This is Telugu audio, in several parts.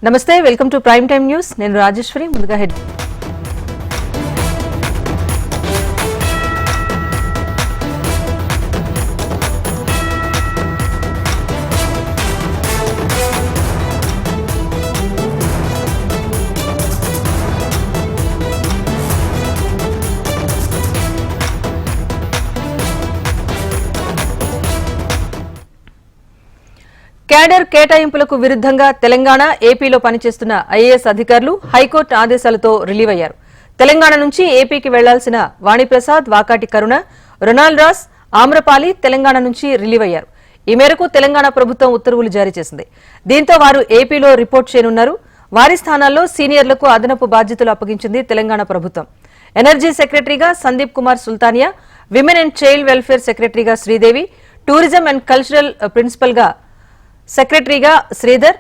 నమస్తే, welcome to prime time news. నేను రాజేశ్వరి. ముందుగా హెడ్ క్యాడర్ కేటాయింపులకు విరుద్ధంగా తెలంగాణ, ఏపీలో పనిచేస్తున్న ఐఏఎస్ అధికారులు హైకోర్టు ఆదేశాలతో రిలీవ్ అయ్యారు. తెలంగాణ నుంచి ఏపీకి వెళ్లాల్సిన వాణిప్రసాద్, వాకాటి కరుణ, రొనాల్డ్ రాస్, ఆమ్రపాలి తెలంగాణ నుంచి రిలీవ్ అయ్యారు. ఈ మేరకు తెలంగాణ ప్రభుత్వం ఉత్తర్వులు జారీ చేసింది. దీంతో వారు ఏపీలో రిపోర్ట్ చేయనున్నారు. వారి స్థానాల్లో సీనియర్లకు అదనపు బాధ్యతలు అప్పగించింది తెలంగాణ ప్రభుత్వం. ఎనర్జీ సెక్రటరీగా Sandeep Kumar Sultania, women and child welfare సెక్రటరీగా Sridevi, tourism and cultural principal గా సెక్రటరీగా శ్రీధర్,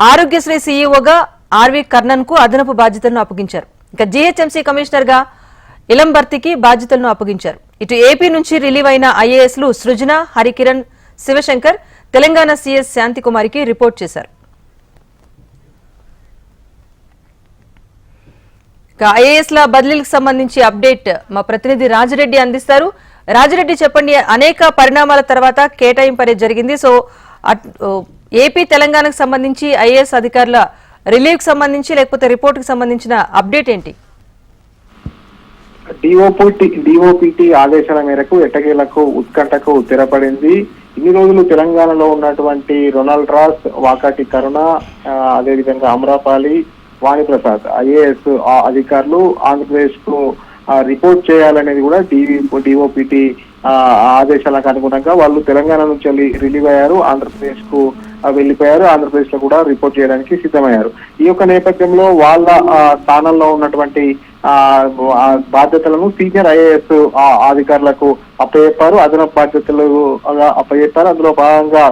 ఆరోగ్యశ్రీ సీఈఓగా ఆర్వి కర్ణన్ కు అదనపు బాధ్యతలను అప్పగించారు. ఇక జీహెచ్ఎంసీ కమిషనర్ గా ఇలం భర్తీకి బాధ్యతలను అప్పగించారు. ఇటు ఏపీ నుంచి రిలీవ్ అయిన ఐఏఎస్లు సృజన, హరికిరణ్, శివశంకర్ తెలంగాణ సీఎస్ శాంతికుమారికి రిపోర్ట్ చేశారు. ఇక ఐఏఎస్ల బదిలీలకు సంబంధించి అప్డేట్ మా ప్రతినిధి రాజిరెడ్డి అందిస్తారు. రాజిరెడ్డి, చెప్పండి. అనేక పరిణామాల తర్వాత కేటాయింపు అనేది జరిగింది. సో ఏపీ, తెలంగాణకు సంబంధించి ఐఏఎస్ అధికారుల రిలీవ్ కి సంబంధించి లేకపోతే రిపోర్ట్ కి సంబంధించిన అప్డేట్ ఏంటి? డిఓపిటి ఆదేశాల మేరకు ఎట్టకేలకు ఉత్కంఠకు తెరపడింది. ఇన్ని రోజులు తెలంగాణలో ఉన్నటువంటి రొనాల్డ్ రాస్, వాకాటి కరుణ, అదేవిధంగా అమ్రపాలి, వాణిప్రసాద్ ఐఏఎస్ అధికారులు ఆంధ్రప్రదేశ్ కు రిపోర్ట్ చేయాలనేది కూడా డిఓపిటి ఆదేశాలకు అనుగుణంగా వాళ్ళు తెలంగాణ నుంచి రిలీవ్ అయ్యారు. ఆంధ్రప్రదేశ్ కు వెళ్లిపోయారు. ఆంధ్రప్రదేశ్ లో కూడా రిపోర్ట్ చేయడానికి సిద్ధమయ్యారు. ఈ యొక్క నేపథ్యంలో వాళ్ళ స్థానంలో ఉన్నటువంటి బాధ్యతలను సీనియర్ ఐఏఎస్ అధికారులకు అప్పచెప్పారు. అదనపు బాధ్యతలు అప్పచెప్పారు. అందులో భాగంగా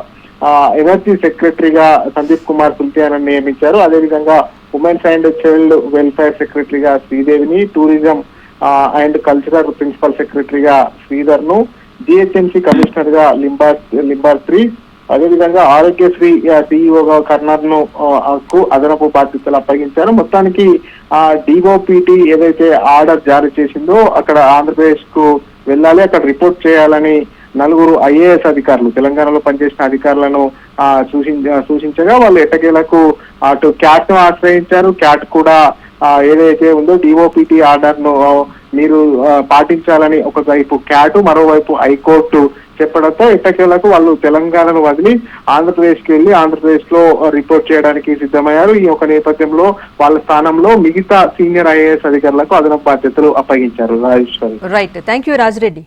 ఎనర్జీ సెక్రటరీగా సందీప్ కుమార్ సుల్తానియాను నియమించారు. అదేవిధంగా ఉమెన్స్ అండ్ చైల్డ్ వెల్ఫేర్ సెక్రటరీగా శ్రీదేవిని, టూరిజం అండ్ కల్చరల్ ప్రిన్సిపల్ సెక్రటరీగా శ్రీధర్ ను, జిహెచ్ఎంసీ కమిషనర్ గా లింబార్త్రి, అదేవిధంగా ఆరోగ్యశ్రీ సీఈఓగా కర్ణన్ ను అదనపు బాధ్యతలు అప్పగించారు. మొత్తానికి డిఓపిటి ఏదైతే ఆర్డర్ జారీ చేసిందో అక్కడ ఆంధ్రప్రదేశ్ కు వెళ్ళాలి, అక్కడ రిపోర్ట్ చేయాలని నలుగురు ఐఏఎస్ అధికారులు, తెలంగాణలో పనిచేసిన అధికారులను సూచించగా వాళ్ళు ఎట్టకేలకు అటు క్యాట్ ను ఆశ్రయించారు. క్యాట్ కూడా ఏదైతే ఉందో డిఓపిటి ఆర్డర్ ను మీరు పాటించాలని ఒకవైపు క్యాట్, మరోవైపు హైకోర్టు చెప్పడంతో ఎట్టకేలకు వాళ్ళు తెలంగాణను వదిలి ఆంధ్రప్రదేశ్ కి వెళ్లి ఆంధ్రప్రదేశ్ లో రిపోర్ట్ చేయడానికి సిద్ధమయ్యారు. ఈ యొక్క నేపథ్యంలో వాళ్ళ స్థానంలో మిగతా సీనియర్ ఐఏఎస్ అధికారులకు అదనపు బాధ్యతలు అప్పగించారు. Rajeshwari. Right, thank you Rajireddy.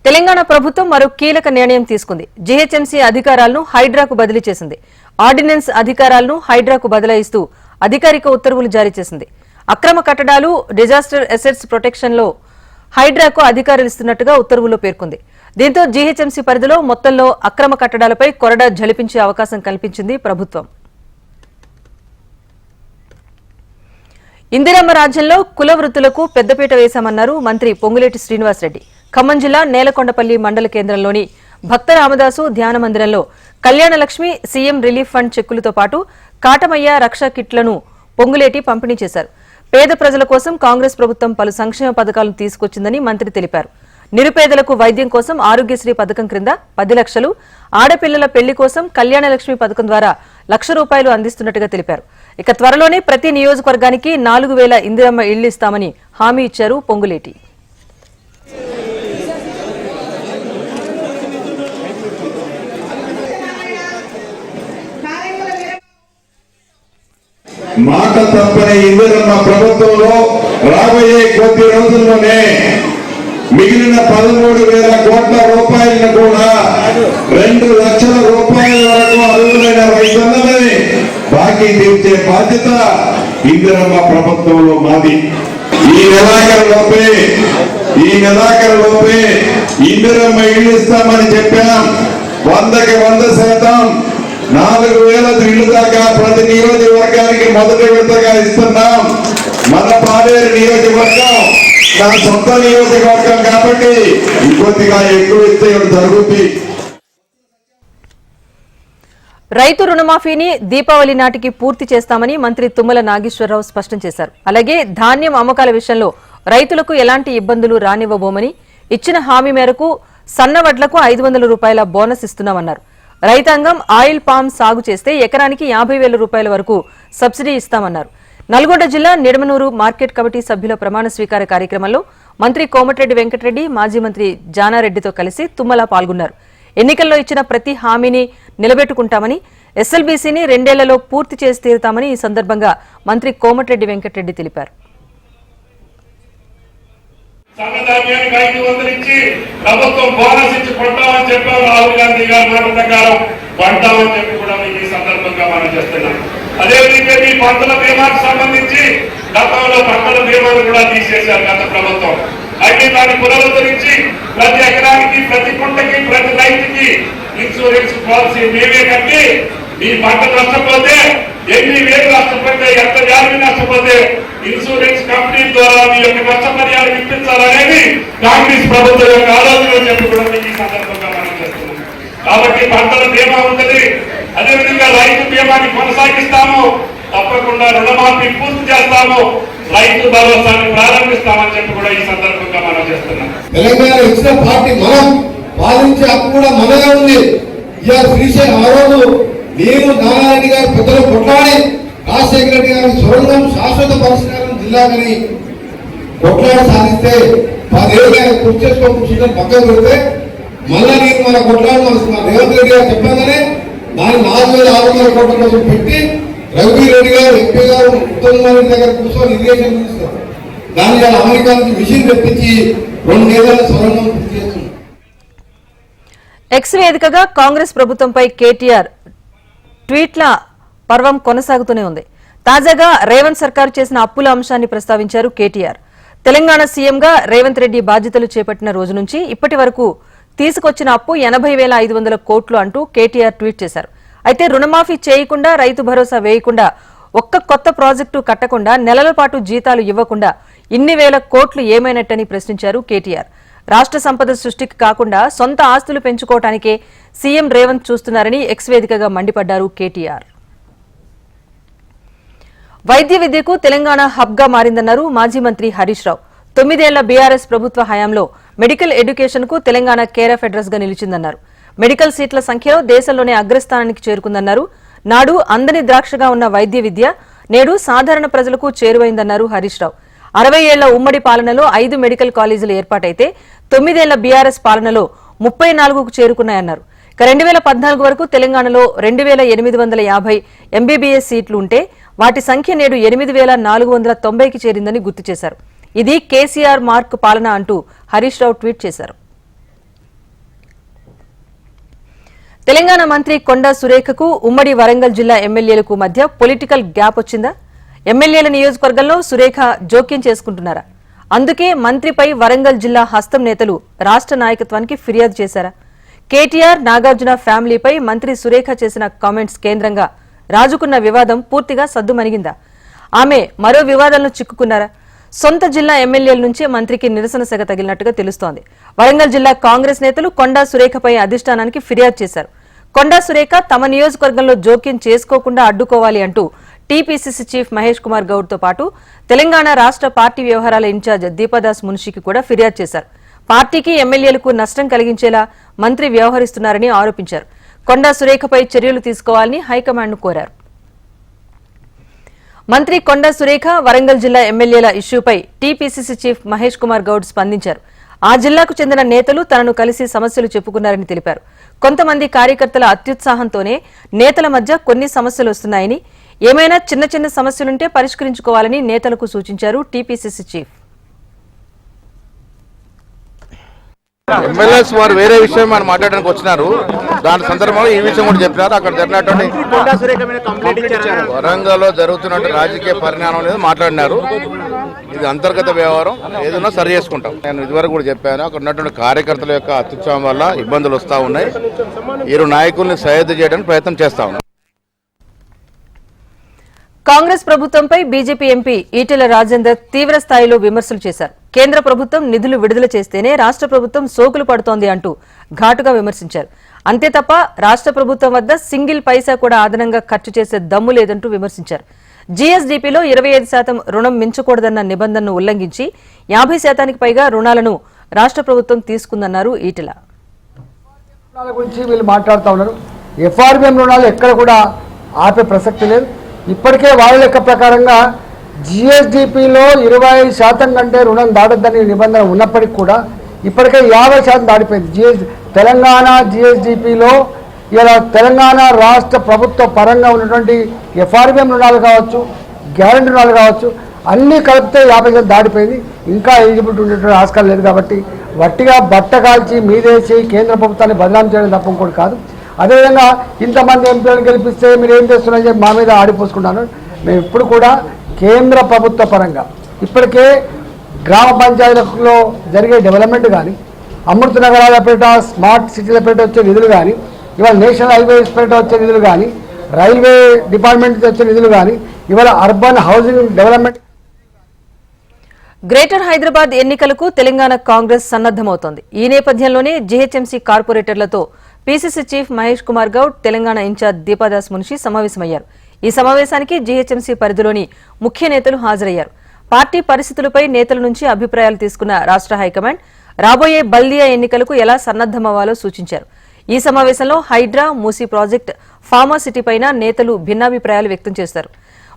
Telangana ప్రభుత్వం మరో కీలక నిర్ణయం తీసుకుంది. జీహెచ్ఎంసీ అధికారాలను హైడ్రాకు బదిలీ చేసింది. ఆర్డినెన్స్ అధికారాలను హైడ్రాకు బదలాయిస్తూ అధికారిక ఉత్తర్వులు జారీ చేసింది. అక్రమ కట్టడాలు, డిజాస్టర్ అసెట్స్ ప్రొటెక్షన్ లో హైడ్రాకు అధికారులు ఇస్తున్నట్టుగా ఉత్తర్వుల్లో పేర్కొంది. దీంతో జీహెచ్ఎంసీ పరిధిలో మొత్తంలో అక్రమ కట్టడాలపై కొరడా జలిపించే అవకాశం కల్పించింది ప్రభుత్వం. ఇందిరమ్మ రాజ్యంలో కుల వృత్తులకు పెద్దపీట వేశామన్నారు మంత్రి పొంగులేటి శ్రీనివాసరెడ్డి. ఖమ్మం జిల్లా నేలకొండపల్లి మండల కేంద్రంలోని భక్త రామదాసు ధ్యాన మందిరంలో కళ్యాణలక్ష్మి, సీఎం రిలీఫ్ ఫండ్ చెక్కులతో పాటు కాటమయ్య రక్షా కిట్లను పొంగులేటి పంపిణీ చేశారు. పేద ప్రజల కోసం కాంగ్రెస్ ప్రభుత్వం పలు సంక్షేమ పథకాలను తీసుకొచ్చిందని మంత్రి తెలిపారు. నిరుపేదలకు వైద్యం కోసం ఆరోగ్యశ్రీ పథకం క్రింద 10 లక్షలు, ఆడపిల్లల పెళ్లి కోసం కళ్యాణలక్ష్మి పథకం ద్వారా ₹1,00,000 అందిస్తున్నట్టుగా తెలిపారు. ఇక త్వరలోనే ప్రతి నియోజకవర్గానికి 4,000 ఇందిరమ్మ ఇళ్లు ఇస్తామని హామీ ఇచ్చారు పొంగులేటి. మాట తప్పని ఇందిరమ్మ ప్రభుత్వంలో రాబోయే కొద్ది రోజుల్లోనే మిగిలిన 13,000 కోట్ల రూపాయలను కూడా 2 లక్షల రూపాయల వరకు అర్హులైన రైతులని బాకీ తీర్చే బాధ్యత ఇందిరమ్మ ప్రభుత్వంలో మాది. ఈ నెలాఖరులోపే ఇందిరమ్మ ఇల్లు ఇస్తామని చెప్పాం. 100కి 100% 4,000 ఇళ్లు దాకా ప్రతి నియోజకవర్గానికి మొదటి విడతగా ఇస్తున్నాం. మన పాలేరు నియోజకవర్గం నా సొంత నియోజకవర్గం కాబట్టి ఇంకొద్దిగా ఎక్కువ ఇస్తే జరుగుతుంది. రైతు రుణమాఫీని దీపావళి నాటికి పూర్తి చేస్తామని మంత్రి తుమ్మల నాగేశ్వరరావు స్పష్టం చేశారు. అలాగే ధాన్యం అమ్మకాల విషయంలో రైతులకు ఎలాంటి ఇబ్బందులు రానివ్వబోమని, ఇచ్చిన హామీ మేరకు సన్నవడ్లకు 500 రూపాయల బోనస్ ఇస్తున్నామన్నారు. రైతాంగం ఆయిల్ పామ్ సాగు చేస్తే ఎకరానికి 50,000 రూపాయల వరకు సబ్సిడీ ఇస్తామన్నారు. నల్గొండ జిల్లా నిడమనూరు మార్కెట్ కమిటీ సభ్యుల ప్రమాణ స్వీకార కార్యక్రమంలో మంత్రి కోమటిరెడ్డి వెంకటరెడ్డి, మాజీ మంత్రి జానారెడ్డితో కలిసి తుమ్మల పాల్గొన్నారు. ఎన్నికల్లో ఇచ్చిన ప్రతి హామీని నిలబెట్టుకుంటామని, ఎస్ఎల్బీసీని 2 ఏళ్లలో పూర్తి చేసి తీరుతామని ఈ సందర్భంగా మంత్రి కోమటిరెడ్డి వెంకటరెడ్డి తెలిపారు. సన్నధాన్యానికి 500 ఇచ్చి ప్రభుత్వం బోనస్ ఇచ్చి కొంటామని చెప్పారు. రాహుల్ గాంధీ గారు మాట ప్రకారం కొంటామని చెప్పి కూడా మీకు ఈ సందర్భంగా మనం చేస్తున్నాం. అదేవిధంగా మీ పంటల బీమాకు సంబంధించి గతంలో పంటల బీమాను కూడా తీసేశారు గత ప్రభుత్వం. అయితే దాన్ని పునరుద్ధరించి ప్రతి ఎకరానికి, ప్రతి పంటకి, ప్రతి రైతుకి ఇన్సూరెన్స్ పాలసీ మేమే కట్టి మీ పంట నష్టపోతే ఎన్ని వేలు నష్టపోతే, ఎంత వ్యాధి నష్టపోతే ఇన్సూరెన్స్ కంపెనీ ద్వారా మీ యొక్క నష్టపరిహారం ఇప్పించాలనేది కాంగ్రెస్ ప్రభుత్వం యొక్క ఆలోచన చెప్పి కూడా ఈ సందర్భంగా మనం చేస్తున్నాం. కాబట్టి పంటల బీమా ఉంటుంది. అదేవిధంగా రైతు బీమాని కొనసాగిస్తాము. తప్పకుండా రుణమాఫీ పూర్తి చేస్తాము. రైతు భరోసాని ప్రారంభిస్తామని చెప్పి కూడా ఈ సందర్భంగా మనం చేస్తున్నాం. తెలంగాణ ఇచ్చిన పార్టీ మనం పాలించే హక్కు కూడా మనగా ఉంది. ఇవాళ శ్రీశైలం ఆ రోజు నేను నారాయణ గారు పెద్దలు కొట్లాడి రాజశేఖర రెడ్డి గారి సొరంగం శాశ్వత పరిష్కారం జిల్లాకని కొట్లాడి సాధిస్తే 10 ఏళ్ళు పూర్తి చేసుకోకుండా పక్కన పెడితే మళ్ళా నేను మన కొట్లాడి మన రేవంత్ రెడ్డి గారు చెప్పగానే దాన్ని 4,600 కోట్ల కోసం పెట్టి రఘువీ రెడ్డి గారు, ఎంపీ గారు, ఉత్తమ్ కుమార్ రెడ్డి దగ్గర కూర్చొని ఇరిగేషన్ మినిస్టర్ దాన్ని అమెరికా నుంచి మిషన్ తెప్పించి 2 ఏళ్ల సొరంగం పూర్తి చేస్తుంది. ఎక్స్ వేదికగా కాంగ్రెస్ ప్రభుత్వంపై కేటీఆర్ ట్వీట్ల పర్వం కొనసాగుతూనే ఉంది. తాజాగా రేవంత్ సర్కారు చేసిన అప్పుల అంశాన్ని ప్రస్తావించారు కేటీఆర్. తెలంగాణ సీఎంగా రేవంత్ రెడ్డి బాధ్యతలు చేపట్టిన రోజు నుంచి ఇప్పటి వరకు తీసుకొచ్చిన అప్పు 80,500 కోట్లు అంటూ కేటీఆర్ ట్వీట్ చేశారు. అయితే రుణమాఫీ చేయకుండా, రైతు భరోసా వేయకుండా, ఒక్క కొత్త ప్రాజెక్టు కట్టకుండా, నెలల పాటు జీతాలు ఇవ్వకుండా ఇన్ని వేల కోట్లు ఏమైనట్టని ప్రశ్నించారు కేటీఆర్. రాష్ట్ర సంపద సృష్టికి కాకుండా సొంత ఆస్తులు పెంచుకోవటానికే సీఎం రేవంత్ చూస్తున్నారని ఎక్స్ వేదికగా మండిపడ్డారు కేటీఆర్. వైద్య విద్యకు తెలంగాణ హబ్గా మారిందన్నారు మాజీ మంత్రి హరీష్ రావు. 9 ఏళ్ల బీఆర్ఎస్ ప్రభుత్వ హయాంలో మెడికల్ ఎడ్యుకేషన్ కు తెలంగాణ కేర్ ఆఫ్ అడ్రస్ గా నిలిచిందన్నారు. మెడికల్ సీట్ల సంఖ్యలో దేశంలోనే అగ్రస్థానానికి చేరుకుందన్నారు. నాడు అందని ద్రాక్షగా ఉన్న వైద్య విద్య నేడు సాధారణ ప్రజలకు చేరువైందన్నారు హరీష్ రావు. 60 ఏళ్ల ఉమ్మడి పాలనలో 5 మెడికల్ కాలేజీలు ఏర్పాటైతే 9 ఏళ్ల బీఆర్ఎస్ పాలనలో 34కు చేరుకున్నాయన్నారు. 2014 వరకు తెలంగాణలో 2,850 ఎంబీబీఎస్ సీట్లు ఉంటే వాటి సంఖ్య నేడు 8,490కి చేరిందని గుర్తు చేశారు. ఇది కేసీఆర్ మార్క్ పాలన అంటూ హరీష్ రావు ట్వీట్ చేశారు. తెలంగాణ మంత్రి కొండా సురేఖకు ఉమ్మడి వరంగల్ జిల్లా ఎమ్మెల్యేలకు మధ్య పొలిటికల్ గ్యాప్ వచ్చిందా? ఎమ్మెల్యేల నియోజకవర్గంలో సురేఖ జోక్యం చేసుకుంటున్నారా? అందుకే మంత్రిపై వరంగల్ జిల్లా హస్తం నేతలు రాష్ట్ర నాయకత్వానికి ఫిర్యాదు చేశారా? కేటీఆర్, నాగార్జున ఫ్యామిలీపై మంత్రి సురేఖ చేసిన కామెంట్స్ కేంద్రంగా రాజుకున్న వివాదం పూర్తిగా సద్దుమణిగిందా? ఆమె మరో వివాదంలో చిక్కుకున్నారా? సొంత జిల్లా ఎమ్మెల్యేల నుంచే మంత్రికి నిరసన సెగ తగిలినట్టుగా తెలుస్తోంది. వరంగల్ జిల్లా కాంగ్రెస్ నేతలు కొండా సురేఖపై అధిష్టానానికి ఫిర్యాదు చేశారు. కొండా సురేఖ తమ నియోజకవర్గంలో జోక్యం చేసుకోకుండా అడ్డుకోవాలి అంటూ టీపీసీసీ చీఫ్ మహేష్ కుమార్ గౌడ్ తో పాటు తెలంగాణ రాష్ట్ర పార్టీ వ్యవహారాల ఇన్ఛార్జ్ దీపాదాస్ మున్షికి కూడా ఫిర్యాదు చేశారు. పార్టీకి, ఎమ్మెల్యేలకు నష్టం కలిగించేలా మంత్రి వ్యవహరిస్తున్నారని ఆరోపించారు. కొండా సురేఖపై చర్యలు తీసుకోవాలని హైకమాండ్ను కోరారు. మంత్రి కొండా సురేఖ, వరంగల్ జిల్లా ఎమ్మెల్యేల ఇష్యూపై టీపీసీసీ చీఫ్ మహేష్ కుమార్ గౌడ్ స్పందించారు. ఆ జిల్లాకు చెందిన నేతలు తనను కలిసి సమస్యలు చెప్పుకున్నారని తెలిపారు. కొంతమంది కార్యకర్తల అత్యుత్సాహంతోనే నేతల మధ్య కొన్ని సమస్యలు వస్తున్నాయని, ఏమైనా చిన్న చిన్న సమస్యలుంటే పరిష్కరించుకోవాలని నేతలకు సూచించారు టీపీసీసీ చీఫ్. ఎమ్మెల్యేస్ వారు వేరే విషయం మనం మాట్లాడడానికి వచ్చినారు. దాని సందర్భంలో ఈ విషయం కూడా చెప్పినారు. అక్కడ జరిగినటువంటి వరంగల్లో జరుగుతున్నటువంటి రాజకీయ పరిణామం అనేది మాట్లాడినారు. ఇది అంతర్గత వ్యవహారం, ఏదైనా సరి చేసుకుంటాం. నేను ఇదివరకు కూడా చెప్పాను, అక్కడ ఉన్నటువంటి కార్యకర్తల యొక్క అత్యుత్సాహం వల్ల ఇబ్బందులు వస్తూ ఉన్నాయి. ఇరు నాయకుల్ని సహాయం చేయడానికి ప్రయత్నం చేస్తా ఉన్నాం. కాంగ్రెస్ ప్రభుత్వంపై బీజేపీ ఎంపీ ఈటెల రాజేందర్ తీవ్ర స్థాయిలో విమర్శలు చేశారు. కేంద్ర ప్రభుత్వం నిధులు విడుదల చేస్తేనే రాష్ట్ర ప్రభుత్వం సోకులు పడుతోంది అంటూ ఘాటుగా విమర్శించారు. అంతే తప్ప రాష్ట్ర ప్రభుత్వం వద్ద సింగిల్ పైసా కూడా అదనంగా ఖర్చు చేసే దమ్ము లేదంటూ విమర్శించారు. జీఎస్డీపీలో 25% రుణం మించకూడదన్న నిబంధనను ఉల్లంఘించి 50% పైగా రుణాలను రాష్ట్ర ప్రభుత్వం తీసుకుందన్నారు ఈటెల. గురించి వీళ్ళు మాట్లాడుతూ ఉన్నారు. ఎఫ్ఆర్బిఎం రుణాలు ఎక్కడ కూడా ఆపే ప్రసక్తి లేదు. ఇప్పటికే వాళ్ళ లెక్క ప్రకారంగా జిఎస్డిపిలో 25% కంటే రుణం దాటొద్దని నిబంధన ఉన్నప్పటికీ కూడా ఇప్పటికే 50% దాటిపోయింది. తెలంగాణ జిఎస్డిపిలో ఇలా తెలంగాణ రాష్ట్ర ప్రభుత్వ పరంగా ఉన్నటువంటి ఎఫ్ఆర్బిఎం రుణాలు కావచ్చు, గ్యారంటీ రుణాలు కావచ్చు, అన్నీ కలిపితే 50% దాటిపోయింది. ఇంకా ఎలిజిబిలిటీ ఉండేటువంటి ఆస్కారం లేదు. కాబట్టి వట్టిగా బట్ట కాల్చి మీదేసి కేంద్ర ప్రభుత్వాన్ని బదనాం చేయడం తప్ప ఇంకోటి కాదు. అదేవిధంగా ఇంతమంది ఎంపీలను గెలిపిస్తే మీరు ఏం చేస్తున్నారని చెప్పి మా మీద ఆడిపోసుకుంటున్నారు. మేము ఇప్పుడు కూడా కేంద్ర ప్రభుత్వ పరంగా ఇప్పటికే గ్రామ పంచాయతీలలో జరిగే డెవలప్మెంట్ కానీ, అమృత నగరాల పేట, స్మార్ట్ సిటీల పేట వచ్చే నిధులు కానీ, ఇవాళ నేషనల్ హైవేస్ పేట వచ్చే నిధులు కానీ, రైల్వే డిపార్ట్మెంట్ వచ్చే నిధులు కానీ, ఇవాళ urban housing development. Greater Hyderabad ఎన్నికలకు తెలంగాణ కాంగ్రెస్ సన్నద్దమవుతోంది. ఈ నేపథ్యంలోనే జీహెచ్ఎంసీ కార్పొరేటర్లతో PCC chief Mahesh Kumar Goud, Telangana in charge Deepa Das సమావేశమయ్యారు. ఈ సమావేశానికి జీహెచ్ఎంసీ పరిధిలోని ముఖ్య నేతలు హాజరయ్యారు. పార్టీ పరిస్థితులపై నేతల నుంచి అభిప్రాయాలు తీసుకున్న రాష్ట్ర హైకమాండ్ రాబోయే బల్దియా ఎన్నికలకు ఎలా సన్నద్దమవ్వాలో సూచించారు. ఈ సమావేశంలో హైడ్రా, మూసీ ప్రాజెక్టు, ఫార్మా సిటీపైన నేతలు భిన్నాభిప్రాయాలు వ్యక్తం చేశారు.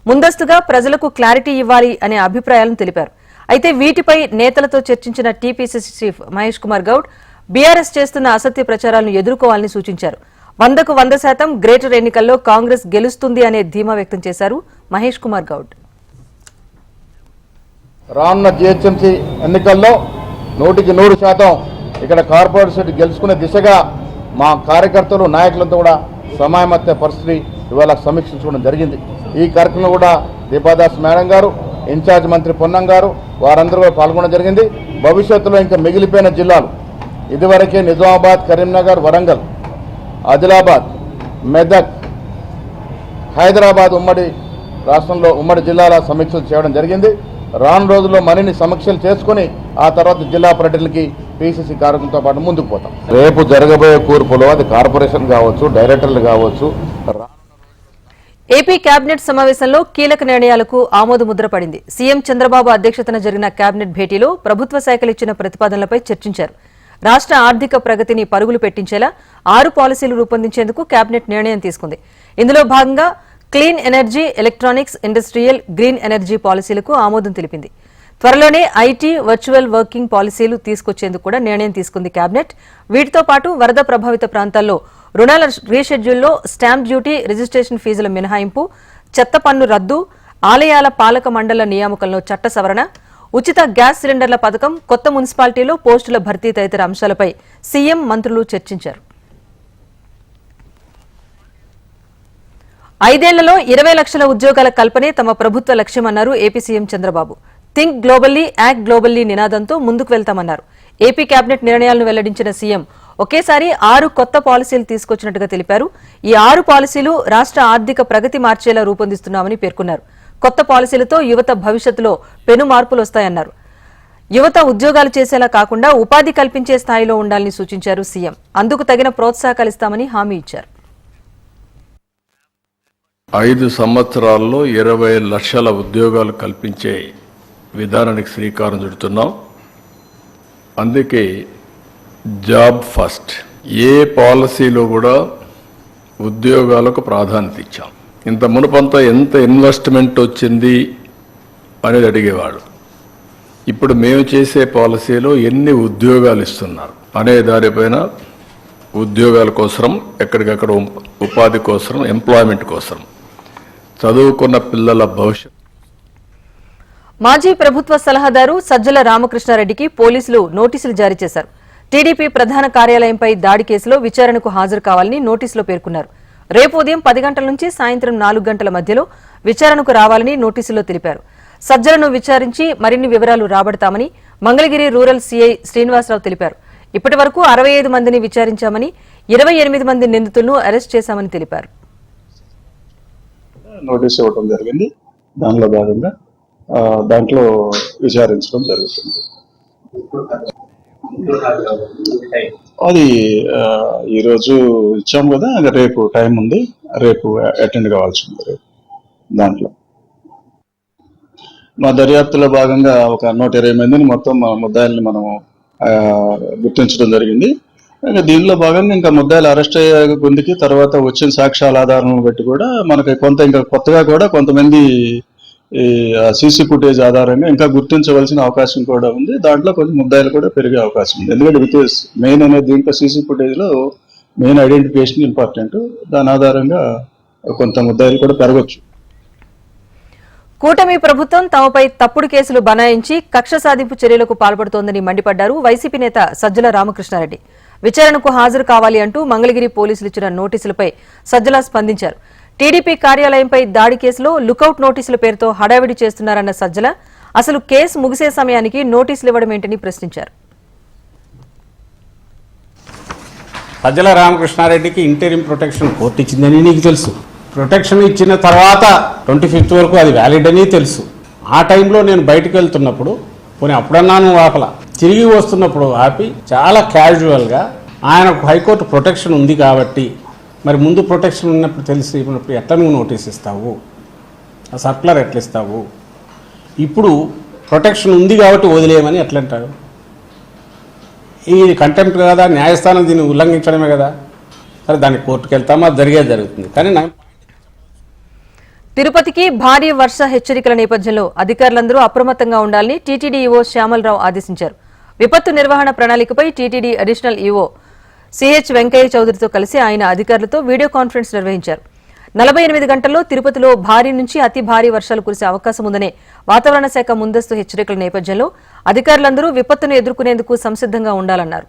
ముందస్తుగా ప్రజలకు క్లారిటీ ఇవ్వాలి అనే అభిప్రాయాలను తెలిపారు. అయితే వీటిపై నేతలతో చర్చించిన TPCC chief Mahesh Kumar Goud BRS చేస్తున్న అసత్య ప్రచారాలను ఎదుర్కోవాలని సూచించారు. 100% గ్రేటర్ ఎన్నికల్లో కాంగ్రెస్ గెలుస్తుంది అనే ధీమా వ్యక్తం చేశారు మహేష్ కుమార్ గౌడ్. రానున్న జిహెచ్ఎంసీ ఎన్నికల్లో 100% ఇక్కడ కార్పొరేట్ సీట్ గెలుచుకునే దిశగా మా కార్యకర్తలు, నాయకులంతా కూడా సమాయమత్య పరిస్థితి ఇవాళ సమీక్షించుకోవడం జరిగింది. ఈ కార్యక్రమంలో కూడా దీపాదాస్ మేడం గారు, ఇన్ఛార్జ్ మంత్రి పొన్నం గారు, వారందరూ కూడా పాల్గొనడం జరిగింది. భవిష్యత్తులో ఇంకా మిగిలిపోయిన జిల్లాలు ఇదివరకే నిజామాబాద్, కరీంనగర్, వరంగల్, ఆదిలాబాద్, మెదక్, హైదరాబాద్ ఉమ్మడి రాష్ట్రంలో ఉమ్మడి జిల్లాల సమీక్షలు చేయడం జరిగింది. రాను రోజుల్లో మరిన్ని సమీక్షలు చేసుకుని ఆ తర్వాత జిల్లా పర్యటనకి పీసీసీ కార్యక్రమంతో పాటు ముందుకు పోతాం. రేపు జరగబోయే కూర్పులో అది కార్పొరేషన్ కావచ్చు, డైరెక్టర్లు కావచ్చు. ఏపీ కేబినెట్ సమావేశంలో కీలక నిర్ణయాలకు ఆమోదముద్ర పడింది. సీఎం చంద్రబాబు అధ్యక్షతన జరిగిన కేబినెట్ భేటీలో ప్రభుత్వ శాఖలు ఇచ్చిన ప్రతిపాదనలపై చర్చించారు. రాష్ట్ర ఆర్థిక ప్రగతిని పరుగులు పెట్టించేలా 6 పాలసీలు రూపొందించేందుకు కేబినెట్ నిర్ణయం తీసుకుంది. ఇందులో భాగంగా clean energy, electronics, industrial, green energy పాలసీలకు ఆమోదం తెలిపింది. త్వరలోనే ఐటీ, వర్చువల్ వర్కింగ్ పాలసీలు తీసుకొచ్చేందుకు కూడా నిర్ణయం తీసుకుంది కేబినెట్. వీటితో పాటు వరద ప్రభావిత ప్రాంతాల్లో రుణాల రీషెడ్యూల్లో స్టాంప్ డ్యూటీ, రిజిస్ట్రేషన్ ఫీజుల మినహాయింపు, చెత్త పన్ను రద్దు, ఆలయాల పాలక మండళ్ల నియామకంలో చట్ట సవరణ, ఉచిత గ్యాస్ సిలిండర్ల పథకం, కొత్త మున్సిపాలిటీలో పోస్టుల భర్తీ తదితర అంశాలపై సీఎం, మంత్రులు చర్చించారు. 5 ఏళ్లలో 20 లక్షల ఉద్యోగాల కల్పనే తమ ప్రభుత్వ లక్ష్యమన్నారు AP CM Chandrababu. Think globally, act globally నినాదంతో ముందుకు వెళ్తామన్నారు. ఏపీ కేబినెట్ నిర్ణయాలను వెల్లడించిన సీఎం ఒకేసారి 6 కొత్త పాలసీలు తీసుకొచ్చినట్టుగా తెలిపారు. ఈ 6 పాలసీలు రాష్ట్ర ఆర్థిక ప్రగతి మార్చేలా రూపొందిస్తున్నామని పేర్కొన్నారు. కొత్త పాలసీలతో యువత భవిష్యత్తులో పెను మార్పులు వస్తాయన్నారు. యువత ఉద్యోగాలు చేసేలా కాకుండా ఉపాధి కల్పించే స్థాయిలో ఉండాలని సూచించారు సీఎం. అందుకు తగిన ప్రోత్సాహకాలు ఇస్తామని హామీ ఇచ్చారు. 5 సంవత్సరాల్లో 20 లక్షల ఉద్యోగాలు కల్పించే విధానానికి శ్రీకారం చుడుతున్నాం. అందుకే జాబ్ ఫస్ట్, ఏ పాలసీలో కూడా ఉద్యోగాలకు ప్రాధాన్యత ఇచ్చాం. ఇంత మునుపంతా ఎంత ఇన్వెస్ట్మెంట్ వచ్చింది అనేది అడిగేవాడు. ఇప్పుడు మేము చేసే పాలసీలో ఎన్ని ఉద్యోగాలు ఇస్తున్నారు అనే దానిపైన ఉద్యోగాల కోసం, ఎక్కడికక్కడ ఉపాధి కోసం, ఎంప్లాయ్మెంట్ కోసం, చదువుకున్న పిల్లల భవిష్యత్తు. మాజీ ప్రభుత్వ సలహాదారు సజ్జల రామకృష్ణారెడ్డికి పోలీసులు నోటీసులు జారీ చేశారు. టీడీపీ ప్రధాన కార్యాలయంపై దాడి కేసులో విచారణకు హాజరు కావాలని నోటీసులో పేర్కొన్నారు. రేపు ఉదయం 10 గంటల నుంచి సాయంత్రం 4 గంటల మధ్యలో విచారణకు రావాలని నోటీసులో తెలిపారు. సజ్జలను విచారించి మరిన్ని వివరాలు రాబడతామని మంగళగిరి రూరల్ సీఐ శ్రీనివాసరావు తెలిపారు. ఇప్పటి వరకు 65 మందిని విచారించామని, 28 మంది నిందితులను అరెస్ట్ చేశామని తెలిపారు. నోటీస్ ఇవ్వడం జరిగింది. దానిలో భాగంగా దాంట్లో విచారించడం జరుగుతుంది. అది ఈరోజు ఇచ్చాము కదా, రేపు టైం ఉంది, రేపు అటెండ్ కావాల్సి ఉంది. రేపు దాంట్లో మా దర్యాప్తులో భాగంగా ఒక 120 మందిని మొత్తం ముద్దాయిల్ని మనం గుర్తించడం జరిగింది. ఇంకా దీనిలో భాగంగా ఇంకా ముద్దాయిలు అరెస్ట్ అయ్యే గుందికి తర్వాత వచ్చిన సాక్ష్యాల ఆధారాలను బట్టి కూడా మనకి ఇంకా కొత్తగా కూడా కొంతమంది ఈ సీసీ ఫుటేజ్ ఆధారంగా ఇంకా గుర్తించవలసిన అవకాశం కూడా ఉంది. దాంట్లో కొంచెం ముద్దాయిలు కూడా పెరిగే అవకాశం ఉంది. ఎందుకంటే బికాస్ మెయిన్ అనేది దీంట్లో సీసీ ఫుటేజ్ లో మెయిన్ ఐడెంటిఫికేషన్ ఇంపార్టెంట్. దాని ఆధారంగా కొంత ముద్దాయిలు కూడా పెరగచ్చు. కూటమి ప్రభుత్వం తమపై తప్పుడు కేసులు బనాయించి కక్ష సాధింపు చర్యలకు పాల్పడుతోందని మండిపడ్డారు వైసీపీ నేత సజ్జల రామకృష్ణారెడ్డి. విచారణకు హాజరు కావాలి అంటూ మంగళగిరి పోలీసులు ఇచ్చిన నోటీసులపై సజ్జల స్పందించారు. టీడీపీ కార్యాలయంపై దాడి కేసులో లుకౌట్ నోటీసుల పేరుతో హడావిడి చేస్తున్నారన్న సజ్జల అసలు కేసు ముగిసే సమయానికి నోటీసులు ఇవ్వడం ఏంటని ప్రశ్నించారు. సజ్జల రామకృష్ణారెడ్డికి ఇంటరిమ్ ప్రొటెక్షన్ కోర్టు ఇచ్చిందని నీకు తెలుసు. ప్రొటెక్షన్ ఇచ్చిన తర్వాత 25th వరకు అది వ్యాలిడ్ అని తెలుసు. ఆ టైంలో నేను బయటకు వెళ్తున్నప్పుడు పోనీ అప్పుడన్నా నువ్వు ఆపల, తిరిగి వస్తున్నప్పుడు ఆపి చాలా క్యాజువల్గా ఆయనకు హైకోర్టు ప్రొటెక్షన్ ఉంది కాబట్టి మరి ముందు ప్రొటెక్షన్ ఉన్నప్పుడు తెలిసి ఇప్పుడు ఎట్లా నువ్వు నోటీస్ ఇస్తావు, ఆ సర్కులర్ ఎట్లా ఇస్తావు, ఇప్పుడు ప్రొటెక్షన్ ఉంది కాబట్టి వదిలేయమని ఎట్లంటారు? ఇది కంటెంప్ట్ కదా, న్యాయస్థానం దీన్ని ఉల్లంఘించడమే కదా. సరే దానికి కోర్టుకు వెళ్తామా, జరిగేది జరుగుతుంది. కానీ తిరుపతికి భారీ వర్ష హెచ్చరికల నేపథ్యంలో అధికారులందరూ అప్రమత్తంగా ఉండాలని టీటీడీ ఈవో శ్యామలరావు ఆదేశించారు. విపత్తు నిర్వహణ ప్రణాళికపై TTD additional EO CH Venkaiah చౌదరితో కలిసి ఆయన అధికారులతో వీడియో కాన్ఫరెన్స్ నిర్వహించారు. 48 గంటల్లో తిరుపతిలో భారీ నుంచి అతి భారీ వర్షాలు కురిసే అవకాశం ఉందనే వాతావరణ శాఖ ముందస్తు హెచ్చరికల నేపథ్యంలో అధికారులందరూ విపత్తును ఎదుర్కొనేందుకు సంసిద్ధంగా ఉండాలన్నారు.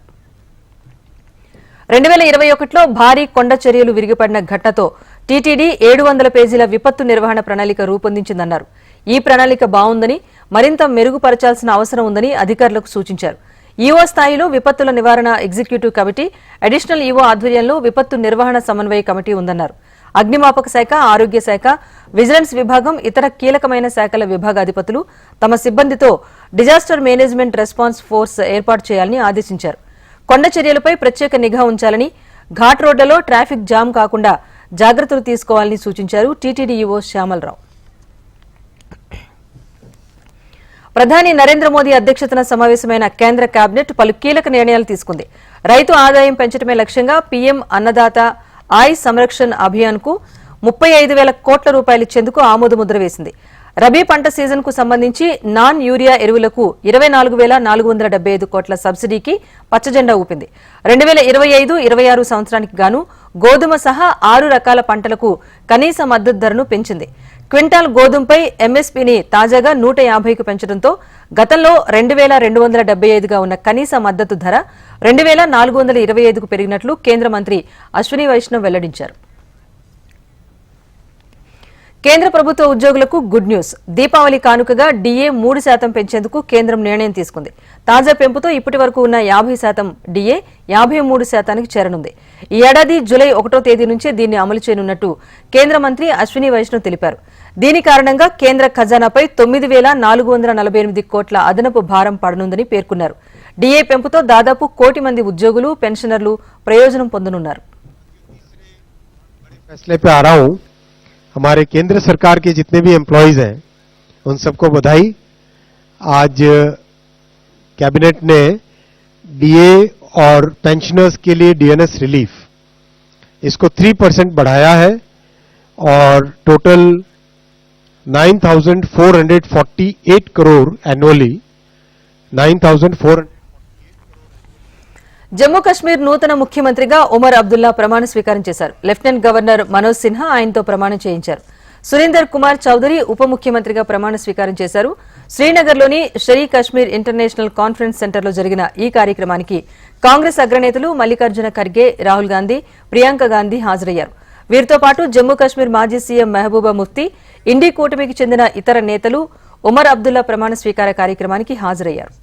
2021లో భారీ కొండ చర్యలు విరిగిపడిన ఘటనతో టీటీడీ 700 పేజీల విపత్తు నిర్వహణ ప్రణాళిక రూపొందించిందన్నారు. ఈ ప్రణాళిక బాగుందని, మరింత మెరుగుపరచాల్సిన అవసరం ఉందని అధికారులకు సూచించారు. ఈవో స్థాయిలో విపత్తుల నివారణ ఎగ్జిక్యూటివ్ కమిటీ, అడిషనల్ ఈవో ఆధ్వర్యంలో విపత్తు నిర్వహణ సమన్వయ కమిటీ ఉందన్నారు. అగ్నిమాపక శాఖ, ఆరోగ్య శాఖ, విజిలెన్స్ విభాగం, ఇతర కీలకమైన శాఖల విభాగాధిపతులు తమ సిబ్బందితో డిజాస్టర్ మేనేజ్మెంట్ రెస్పాన్స్ ఫోర్స్ ఏర్పాటు చేయాలని ఆదేశించారు. కొండ చర్యలపై ప్రత్యేక నిఘా ఉంచాలని, ఘాట్ రోడ్లలో ట్రాఫిక్ జామ్ కాకుండా జాగ్రత్తలు తీసుకోవాలని సూచించారు టీటీడీ ఈవో శ్యామలరావు. ప్రధాని నరేంద్ర మోదీ అధ్యక్షతన సమావేశమైన కేంద్ర కేబినెట్ పలు కీలక నిర్ణయాలు తీసుకుంది. రైతు ఆదాయం పెంచడమే లక్ష్యంగా పీఎం అన్నదాత ఆయ్ సంరక్షణ్ అభియాన్ కు 35,000 కోట్ల రూపాయలు ఇచ్చేందుకు ఆమోదముద్ర వేసింది. రబీ పంట సీజన్ కు సంబంధించి నాన్ యూరియా ఎరువులకు 24,475 కోట్ల సబ్సిడీకి పచ్చజెండా ఊపింది. 2025-26 సంవత్సరానికి గాను గోధుమ సహా 6 రకాల పంటలకు కనీస మద్దతు ధరను పెంచింది. క్వింటాల్ గోధుమపై ఎంఎస్పీని తాజాగా 150కు పెంచడంతో గతంలో 2,275గా ఉన్న కనీస మద్దతు ధర 2,425కు పెరిగినట్లు కేంద్ర మంత్రి అశ్విని వైష్ణవ్ వెల్లడించారు. కేంద్ర ప్రభుత్వ ఉద్యోగులకు గుడ్ న్యూస్. దీపావళి కానుకగా డీఏ 3% పెంచేందుకు కేంద్రం నిర్ణయం తీసుకుంది. తాజా పెంపుతో ఇప్పటి వరకు ఉన్న 50% డీఏ 53%కి చేరనుంది. ఈ ఏడాది జూలై 1వ తేదీ నుంచే దీన్ని అమలు చేయనున్నట్టు కేంద్ర మంత్రి అశ్విని వైష్ణవ్ తెలిపారు. దీని కారణంగా కేంద్ర ఖజానాపై 9,448 కోట్ల అదనపు భారం పడనుందని పేర్కొన్నారు. డీఏ పెంపుతో దాదాపు 1 కోటి మంది ఉద్యోగులు, పెన్షనర్లు ప్రయోజనం పొందనున్నారు. हमारे केंद्र सरकार के जितने भी एम्प्लॉइज हैं उन सबको बधाई। आज कैबिनेट ने डीए और पेंशनर्स के लिए डीएनएस रिलीफ इसको 3% बढ़ाया है और टोटल 9,448 करोड़ एनुअली 9,400 జమ్మూ కశ్మీర్ నూతన ముఖ్యమంత్రిగా ఒమర్ అబ్దుల్లా ప్రమాణ స్వీకారం చేశారు. లెఫ్టినెంట్ గవర్నర్ మనోజ్ సిన్హా ఆయనతో ప్రమాణం చేయించారు. సురీందర్ కుమార్ చౌదరి ఉప ముఖ్యమంత్రిగా ప్రమాణ స్వీకారం చేశారు. శ్రీనగర్లోని షరీ కశ్మీర్ ఇంటర్నేషనల్ కాన్ఫరెన్స్ సెంటర్లో జరిగిన ఈ కార్యక్రమానికి కాంగ్రెస్ అగ్రనేతలు మల్లికార్జున ఖర్గే, రాహుల్ గాంధీ, ప్రియాంక గాంధీ హాజరయ్యారు. వీరితో పాటు జమ్మూ కశ్మీర్ మాజీ సీఎం మెహబూబా ముఫ్తీ, ఇండీ కూటమికి చెందిన ఇతర నేతలు ఒమర్ అబ్దుల్లా ప్రమాణ స్వీకార కార్యక్రమానికి హాజరయ్యారు.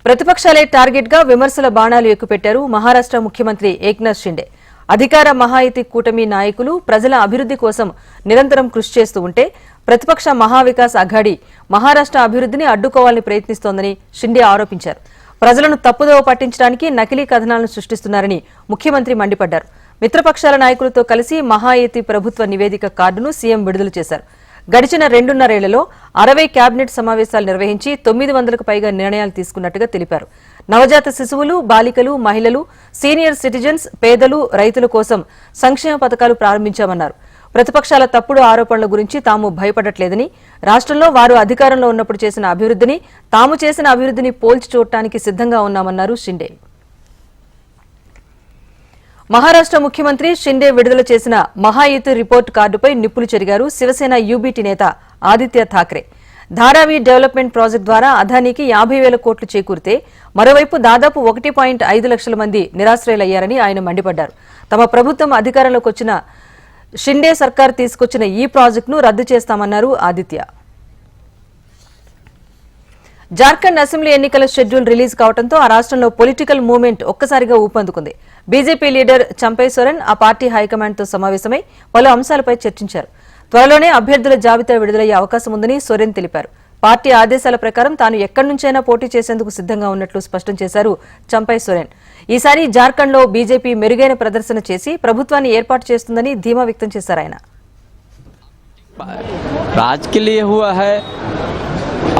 ప్రతిపక్షాలే టార్గెట్ గా విమర్శల బాణాలు ఎక్కుపెట్టారు మహారాష్ట్ర ముఖ్యమంత్రి ఏక్నాథ్ షిండే. అధికార మహాయుతి కూటమి నాయకులు ప్రజల అభివృద్ది కోసం నిరంతరం కృషి చేస్తూ ఉంటే ప్రతిపక్ష మహావికాస్ అఘాడీ మహారాష్ట్ర అభివృద్దిని అడ్డుకోవాలని ప్రయత్నిస్తోందని షిండే ఆరోపించారు. ప్రజలను తప్పుదోవ పట్టించడానికి నకిలీ కథనాలను సృష్టిస్తున్నారని ముఖ్యమంత్రి మండిపడ్డారు. మిత్రపక్షాల నాయకులతో కలిసి మహాయుతి ప్రభుత్వ నివేదిక కార్డును సీఎం విడుదల చేశారు. గడిచిన 2.5 ఏళ్లలో 60 కేబినెట్ సమావేశాలు నిర్వహించి 900కు పైగా నిర్ణయాలు తీసుకున్నట్టుగా తెలిపారు. నవజాత శిశువులు, బాలికలు, మహిళలు, సీనియర్ సిటిజన్స్, పేదలు, రైతుల కోసం సంక్షేమ పథకాలు ప్రారంభించామన్నారు. ప్రతిపక్షాల తప్పుడు ఆరోపణల గురించి తాము భయపడట్లేదని, రాష్ట్రంలో వారు అధికారంలో ఉన్నప్పుడు చేసిన అభివృద్ధిని, తాము చేసిన అభివృద్ధిని పోల్చి చూడటానికి సిద్ధంగా ఉన్నామన్నారు షిండే. మహారాష్ట్ర ముఖ్యమంత్రి షిండే విడుదల చేసిన మహాయుతి రిపోర్ట్ కార్డుపై నిప్పులు చెరిగారు శివసేన యూబీటీ నేత ఆదిత్య ఠాక్రే. ధారావి డెవలప్మెంట్ ప్రాజెక్టు ద్వారా అదానీకి 50,000 కోట్లు చేకూరితే మరోవైపు దాదాపు 1.5 లక్షల మంది నిరాశ్రయులయ్యారని ఆయన మండిపడ్డారు. తమ ప్రభుత్వం అధికారంలోకి వచ్చిన షిండే సర్కార్ తీసుకొచ్చిన ఈ ప్రాజెక్టును రద్దు చేస్తామన్నారు ఆదిత్య. జార్ఖండ్ అసెంబ్లీ ఎన్నికల షెడ్యూల్ రిలీజ్ కావడంతో ఆ రాష్ట్రంలో పొలిటికల్ మూవ్మెంట్ ఒక్కసారిగా ఊపందుకుంది. బీజేపీ లీడర్ చంపై సోరెన్ ఆ పార్టీ హైకమాండ్తో సమావేశమై పలు అంశాలపై చర్చించారు. త్వరలోనే అభ్యర్థుల జాబితా విడుదలయ్యే అవకాశం ఉందని సోరెన్ తెలిపారు. పార్టీ ఆదేశాల ప్రకారం తాను ఎక్కడి నుంచైనా పోటీ చేసేందుకు సిద్ధంగా ఉన్నట్లు స్పష్టం చేశారు చంపై సోరెన్. ఈసారి జార్ఖండ్లో బీజేపీ మెరుగైన ప్రదర్శన చేసి ప్రభుత్వాన్ని ఏర్పాటు చేస్తుందని ధీమా వ్యక్తం చేశారు ఆయన.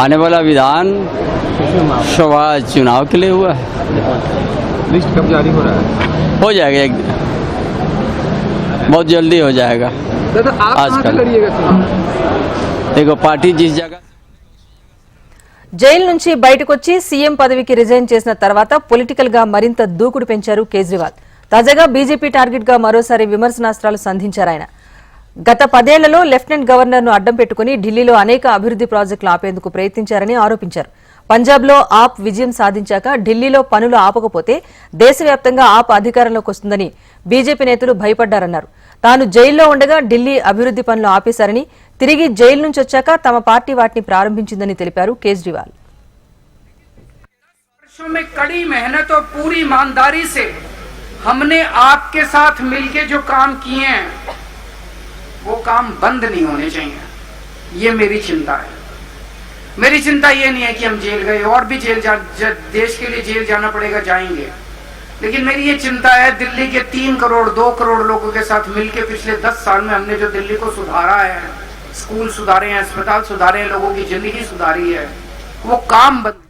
आने वाला विधान सभा चुनाव के लिए हुआ है। लिस्ट कब जारी हो रहा है? हो जाएगा एक दिन, बहुत जल्दी हो जाएगा। दादा आप कहाँ से लड़िएगा चुनाव? देखो पार्टी जिस जगह జైలు నుంచి బయటకొచ్చి సీఎం పదవికి రిజైన్ చేసిన తర్వాత పొలిటికల్ గా మరింత దూకుడు పెంచారు కేజ్రీవాల్. తాజాగా బీజేపీ టార్గెట్ గా మరోసారి విమర్శనాస్త్రాలు సంధించారు ఆయన. గత 10 ఏళ్లలో లెఫ్టినెంట్ గవర్నర్ను అడ్డం పెట్టుకుని ఢిల్లీలో అనేక అభివృద్ది ప్రాజెక్టులు ఆపేందుకు ప్రయత్నించారని ఆరోపించారు. పంజాబ్లో ఆప్ విజయం సాధించాక ఢిల్లీలో పనులు ఆపకపోతే దేశవ్యాప్తంగా ఆప్ అధికారంలోకి వస్తుందని బీజేపీ నేతలు భయపడ్డారన్నారు. తాను జైల్లో ఉండగా ఢిల్లీ అభివృద్ది పనులు ఆపేశారని, తిరిగి జైలు నుంచి వచ్చాక తమ పార్టీ వాటిని ప్రారంభించిందని తెలిపారు కేజ్రీవాల్. वर्षों में कड़ी मेहनत और पूरी ईमानदारी से हमने आपके साथ मिलके जो काम किए हैं वो काम बंद नहीं होने चाहिए। ये मेरी चिंता है। मेरी चिंता ये नहीं है कि हम जेल गए, और भी देश के लिए जेल जाना पड़ेगा, जाएंगे, लेकिन मेरी ये चिंता है दिल्ली के 3 करोड़ 2 करोड़ लोगों के साथ मिलके पिछले 10 साल में हमने जो दिल्ली को सुधारा है, स्कूल सुधारे हैं, अस्पताल सुधारे हैं, लोगों की जिंदगी सुधारी है, वो काम बंद.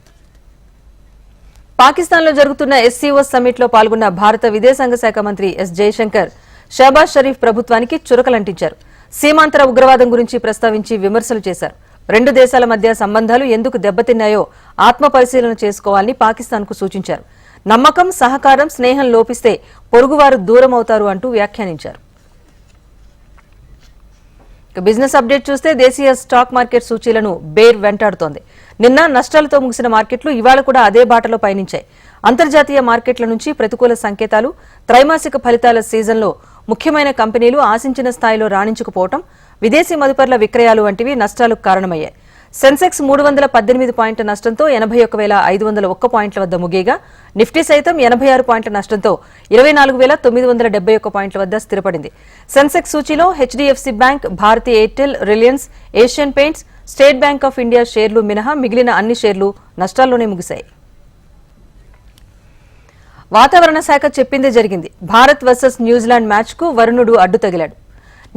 పాకిస్తాన్లో జరుగుతున్న ఎస్సీఓ సమ్మిట్ లో పాల్గొన్న భారత విదేశాంగ శాఖ మంత్రి ఎస్ జయశంకర్ షహబాజ్ షరీఫ్ ప్రభుత్వానికి చురకలంటించారు. సీమాంతర ఉగ్రవాదం గురించి ప్రస్తావించి విమర్శలు చేశారు. 2 దేశాల మధ్య సంబంధాలు ఎందుకు దెబ్బతిన్నాయో ఆత్మ పరిశీలన చేసుకోవాలని పాకిస్తాన్కు సూచించారు. నమ్మకం, సహకారం, స్నేహం లోపిస్తే పొరుగువారు దూరం అవుతారు అంటూ వ్యాఖ్యానించారు. బిజినెస్ అప్డేట్ చూస్తే దేశీయ స్టాక్ మార్కెట్ సూచీలను బేర్ వెంటాడుతోంది. నిన్న నష్టాలతో ముగిసిన మార్కెట్లు ఇవాళ కూడా అదే బాటలో పయనించాయి. అంతర్జాతీయ మార్కెట్ల నుంచి ప్రతికూల సంకేతాలు, త్రైమాసిక ఫలితాల సీజన్లో ముఖ్యమైన కంపెనీలు ఆశించిన స్థాయిలో రాణించకపోవడం, విదేశీ మదుపర్ల విక్రయాలు వంటివి నష్టాలకు కారణమయ్యాయి. సెన్సెక్స్ 318 పాయింట్ల నష్టంతో 81,501 పాయింట్ల వద్ద ముగియగా, నిఫ్టీ సైతం 86 పాయింట్ల నష్టంతో 24,971 పాయింట్ల వద్ద స్థిరపడింది. సెన్సెక్స్ సూచీలో హెచ్డీఎఫ్సీ బ్యాంక్, భారతీ ఎయిర్టెల్, రిలయన్స్, ఏషియన్ పెయింట్స్, స్టేట్ బ్యాంక్ ఆఫ్ ఇండియా షేర్లు మినహా మిగిలిన అన్ని షేర్లు నష్టాల్లోనే ముగిశాయి. వాతావరణ శాఖ చెప్పిందే జరిగింది. భారత్ వర్సెస్ న్యూజిలాండ్ మ్యాచ్కు వరుణుడు అడ్డు తగిలాడు.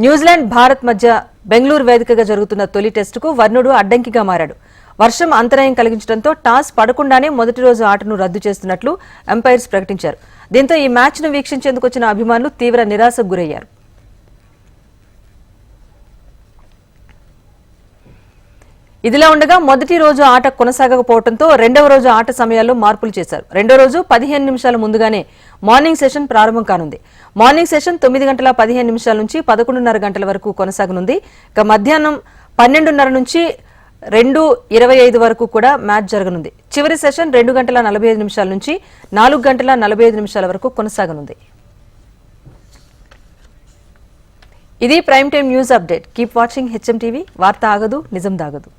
న్యూజిలాండ్, భారత్ మధ్య బెంగళూరు వేదికగా జరుగుతున్న తొలి టెస్టుకు వరుణుడు అడ్డంకిగా మారాడు. వర్షం అంతరాయం కలిగించడంతో టాస్ పడకుండానే మొదటి రోజు ఆటను రద్దు చేస్తున్నట్లు అంపైర్స్ ప్రకటించారు. దీంతో ఈ మ్యాచ్ను వీక్షించేందుకు వచ్చిన అభిమానులు తీవ్ర నిరాశకు గురయ్యారు. ఇదిలా ఉండగా మొదటి రోజు ఆట కొనసాగకపోవడంతో రెండవ రోజు ఆట సమయాల్లో మార్పులు చేశారు. రెండో రోజు 15 నిమిషాల ముందుగానే మార్నింగ్ సెషన్ ప్రారంభం కానుంది. మార్నింగ్ సెషన్ 9:15 నుంచి 11:30 గంటల వరకు కొనసాగనుంది. ఇక మధ్యాహ్నం 12:30 నుంచి 2:25 వరకు కూడా మ్యాచ్ జరగనుంది. చివరి సెషన్ 2:45 నుంచి 4:45 వరకు కొనసాగనుంది. ఇది prime time news update. Keep watching HM TV. వార్త ఆగదు, నిజం దాగదు.